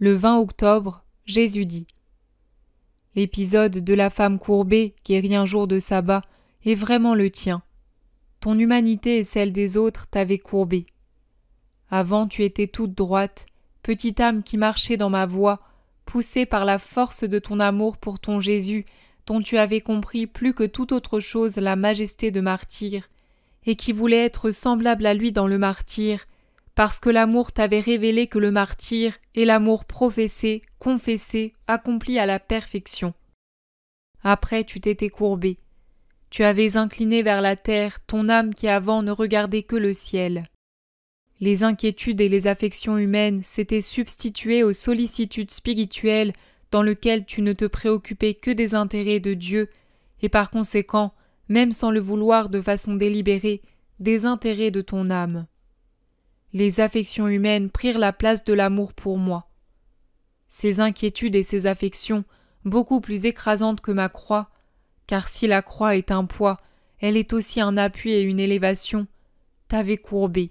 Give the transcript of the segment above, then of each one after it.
Le 20 octobre, Jésus dit. L'épisode de la femme courbée, guérie un jour de sabbat, est vraiment le tien. Ton humanité et celle des autres t'avaient courbée. Avant tu étais toute droite, petite âme qui marchait dans ma voie, poussée par la force de ton amour pour ton Jésus, dont tu avais compris plus que toute autre chose la majesté de martyr, et qui voulait être semblable à lui dans le martyr, parce que l'amour t'avait révélé que le martyr est l'amour professé, confessé, accompli à la perfection. Après tu t'étais courbé. Tu avais incliné vers la terre ton âme qui avant ne regardait que le ciel. Les inquiétudes et les affections humaines s'étaient substituées aux sollicitudes spirituelles dans lesquelles tu ne te préoccupais que des intérêts de Dieu et par conséquent, même sans le vouloir de façon délibérée, des intérêts de ton âme. Les affections humaines prirent la place de l'amour pour moi. Ces inquiétudes et ces affections, beaucoup plus écrasantes que ma croix, car si la croix est un poids, elle est aussi un appui et une élévation, t'avaient courbé.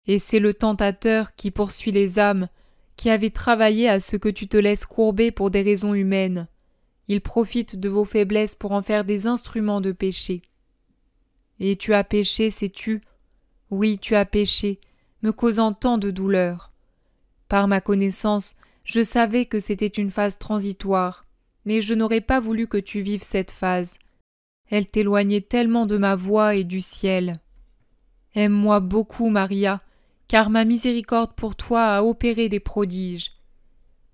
Et c'est le tentateur qui poursuit les âmes, qui avait travaillé à ce que tu te laisses courber pour des raisons humaines. Il profite de vos faiblesses pour en faire des instruments de péché. Et tu as péché, sais-tu? Oui, tu as péché, me causant tant de douleur. Par ma connaissance, je savais que c'était une phase transitoire, mais je n'aurais pas voulu que tu vives cette phase. Elle t'éloignait tellement de ma voix et du ciel. Aime-moi beaucoup, Maria, car ma miséricorde pour toi a opéré des prodiges.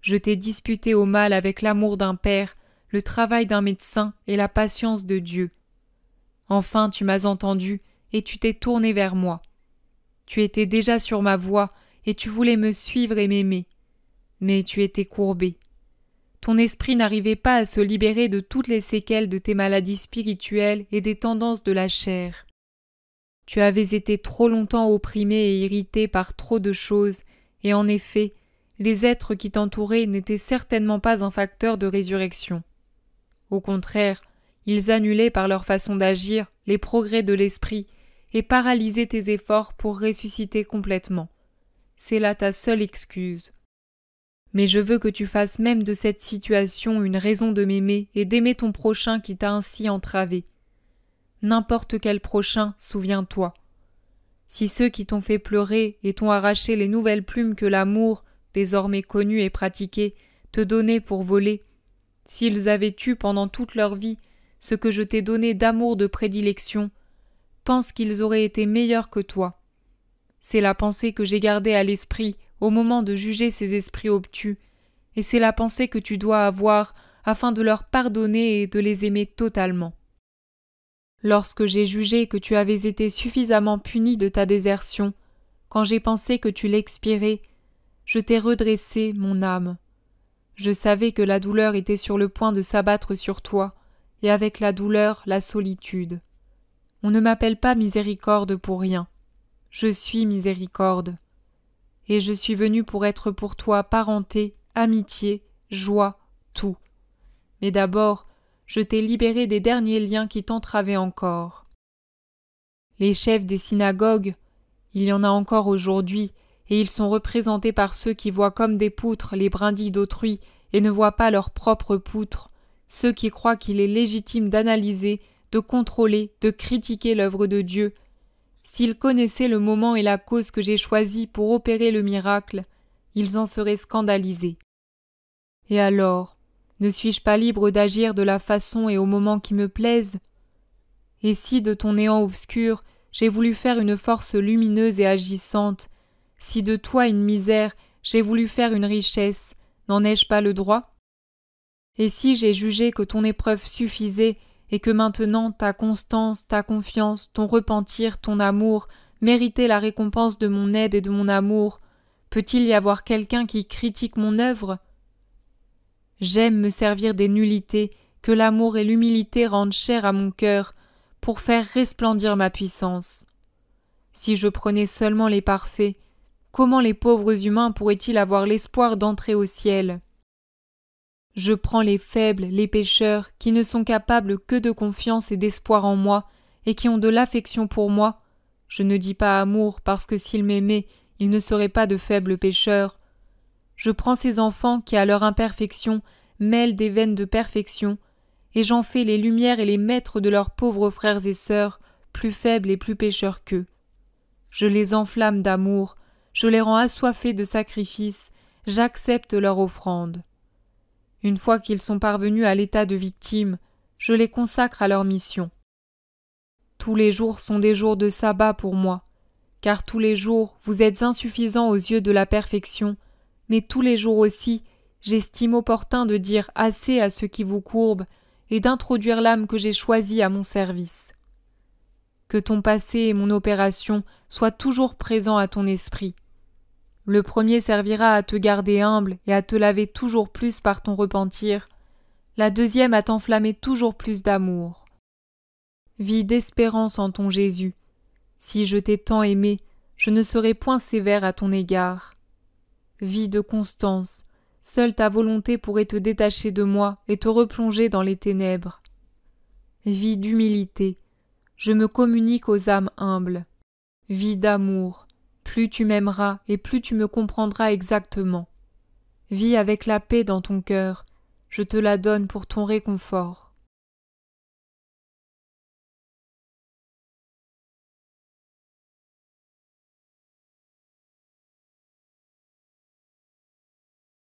Je t'ai disputé au mal avec l'amour d'un père, le travail d'un médecin et la patience de Dieu. Enfin tu m'as entendu et tu t'es tourné vers moi. Tu étais déjà sur ma voie et tu voulais me suivre et m'aimer. Mais tu étais courbé. Ton esprit n'arrivait pas à se libérer de toutes les séquelles de tes maladies spirituelles et des tendances de la chair. Tu avais été trop longtemps opprimé et irrité par trop de choses, et en effet, les êtres qui t'entouraient n'étaient certainement pas un facteur de résurrection. Au contraire, ils annulaient par leur façon d'agir les progrès de l'esprit et paralysaient tes efforts pour ressusciter complètement. C'est là ta seule excuse. Mais je veux que tu fasses même de cette situation une raison de m'aimer et d'aimer ton prochain qui t'a ainsi entravé. N'importe quel prochain, souviens-toi. Si ceux qui t'ont fait pleurer et t'ont arraché les nouvelles plumes que l'amour, désormais connu et pratiqué, te donnait pour voler, s'ils avaient eu pendant toute leur vie ce que je t'ai donné d'amour de prédilection, pense qu'ils auraient été meilleurs que toi. C'est la pensée que j'ai gardée à l'esprit au moment de juger ces esprits obtus, et c'est la pensée que tu dois avoir afin de leur pardonner et de les aimer totalement. Lorsque j'ai jugé que tu avais été suffisamment puni de ta désertion, quand j'ai pensé que tu l'expirais, je t'ai redressé, mon âme. Je savais que la douleur était sur le point de s'abattre sur toi, et avec la douleur, la solitude. On ne m'appelle pas miséricorde pour rien. Je suis miséricorde. Et je suis venu pour être pour toi parenté, amitié, joie, tout. Mais d'abord, je t'ai libéré des derniers liens qui t'entravaient encore. Les chefs des synagogues, il y en a encore aujourd'hui, et ils sont représentés par ceux qui voient comme des poutres les brindilles d'autrui et ne voient pas leurs propres poutres, ceux qui croient qu'il est légitime d'analyser, de contrôler, de critiquer l'œuvre de Dieu. S'ils connaissaient le moment et la cause que j'ai choisi pour opérer le miracle, ils en seraient scandalisés. Et alors, ne suis-je pas libre d'agir de la façon et au moment qui me plaisent? Et si de ton néant obscur, j'ai voulu faire une force lumineuse et agissante, si de toi une misère, j'ai voulu faire une richesse, n'en ai-je pas le droit? Et si j'ai jugé que ton épreuve suffisait, et que maintenant ta constance, ta confiance, ton repentir, ton amour méritaient la récompense de mon aide et de mon amour, peut-il y avoir quelqu'un qui critique mon œuvre? J'aime me servir des nullités que l'amour et l'humilité rendent chères à mon cœur pour faire resplendir ma puissance. Si je prenais seulement les parfaits, comment les pauvres humains pourraient-ils avoir l'espoir d'entrer au ciel? Je prends les faibles, les pécheurs, qui ne sont capables que de confiance et d'espoir en moi, et qui ont de l'affection pour moi. Je ne dis pas amour, parce que s'ils m'aimaient, ils ne seraient pas de faibles pécheurs. Je prends ces enfants qui, à leur imperfection, mêlent des veines de perfection, et j'en fais les lumières et les maîtres de leurs pauvres frères et sœurs, plus faibles et plus pécheurs qu'eux. Je les enflamme d'amour, je les rends assoiffés de sacrifices, j'accepte leur offrande. Une fois qu'ils sont parvenus à l'état de victimes, je les consacre à leur mission. Tous les jours sont des jours de sabbat pour moi, car tous les jours vous êtes insuffisants aux yeux de la perfection, mais tous les jours aussi j'estime opportun de dire assez à ceux qui vous courbent et d'introduire l'âme que j'ai choisie à mon service. Que ton passé et mon opération soient toujours présents à ton esprit. Le premier servira à te garder humble et à te laver toujours plus par ton repentir, la deuxième à t'enflammer toujours plus d'amour. Vis d'espérance en ton Jésus. Si je t'ai tant aimé, je ne serai point sévère à ton égard. Vis de constance, seule ta volonté pourrait te détacher de moi et te replonger dans les ténèbres. Vis d'humilité, je me communique aux âmes humbles. Vis d'amour, plus tu m'aimeras et plus tu me comprendras exactement. Vis avec la paix dans ton cœur, je te la donne pour ton réconfort.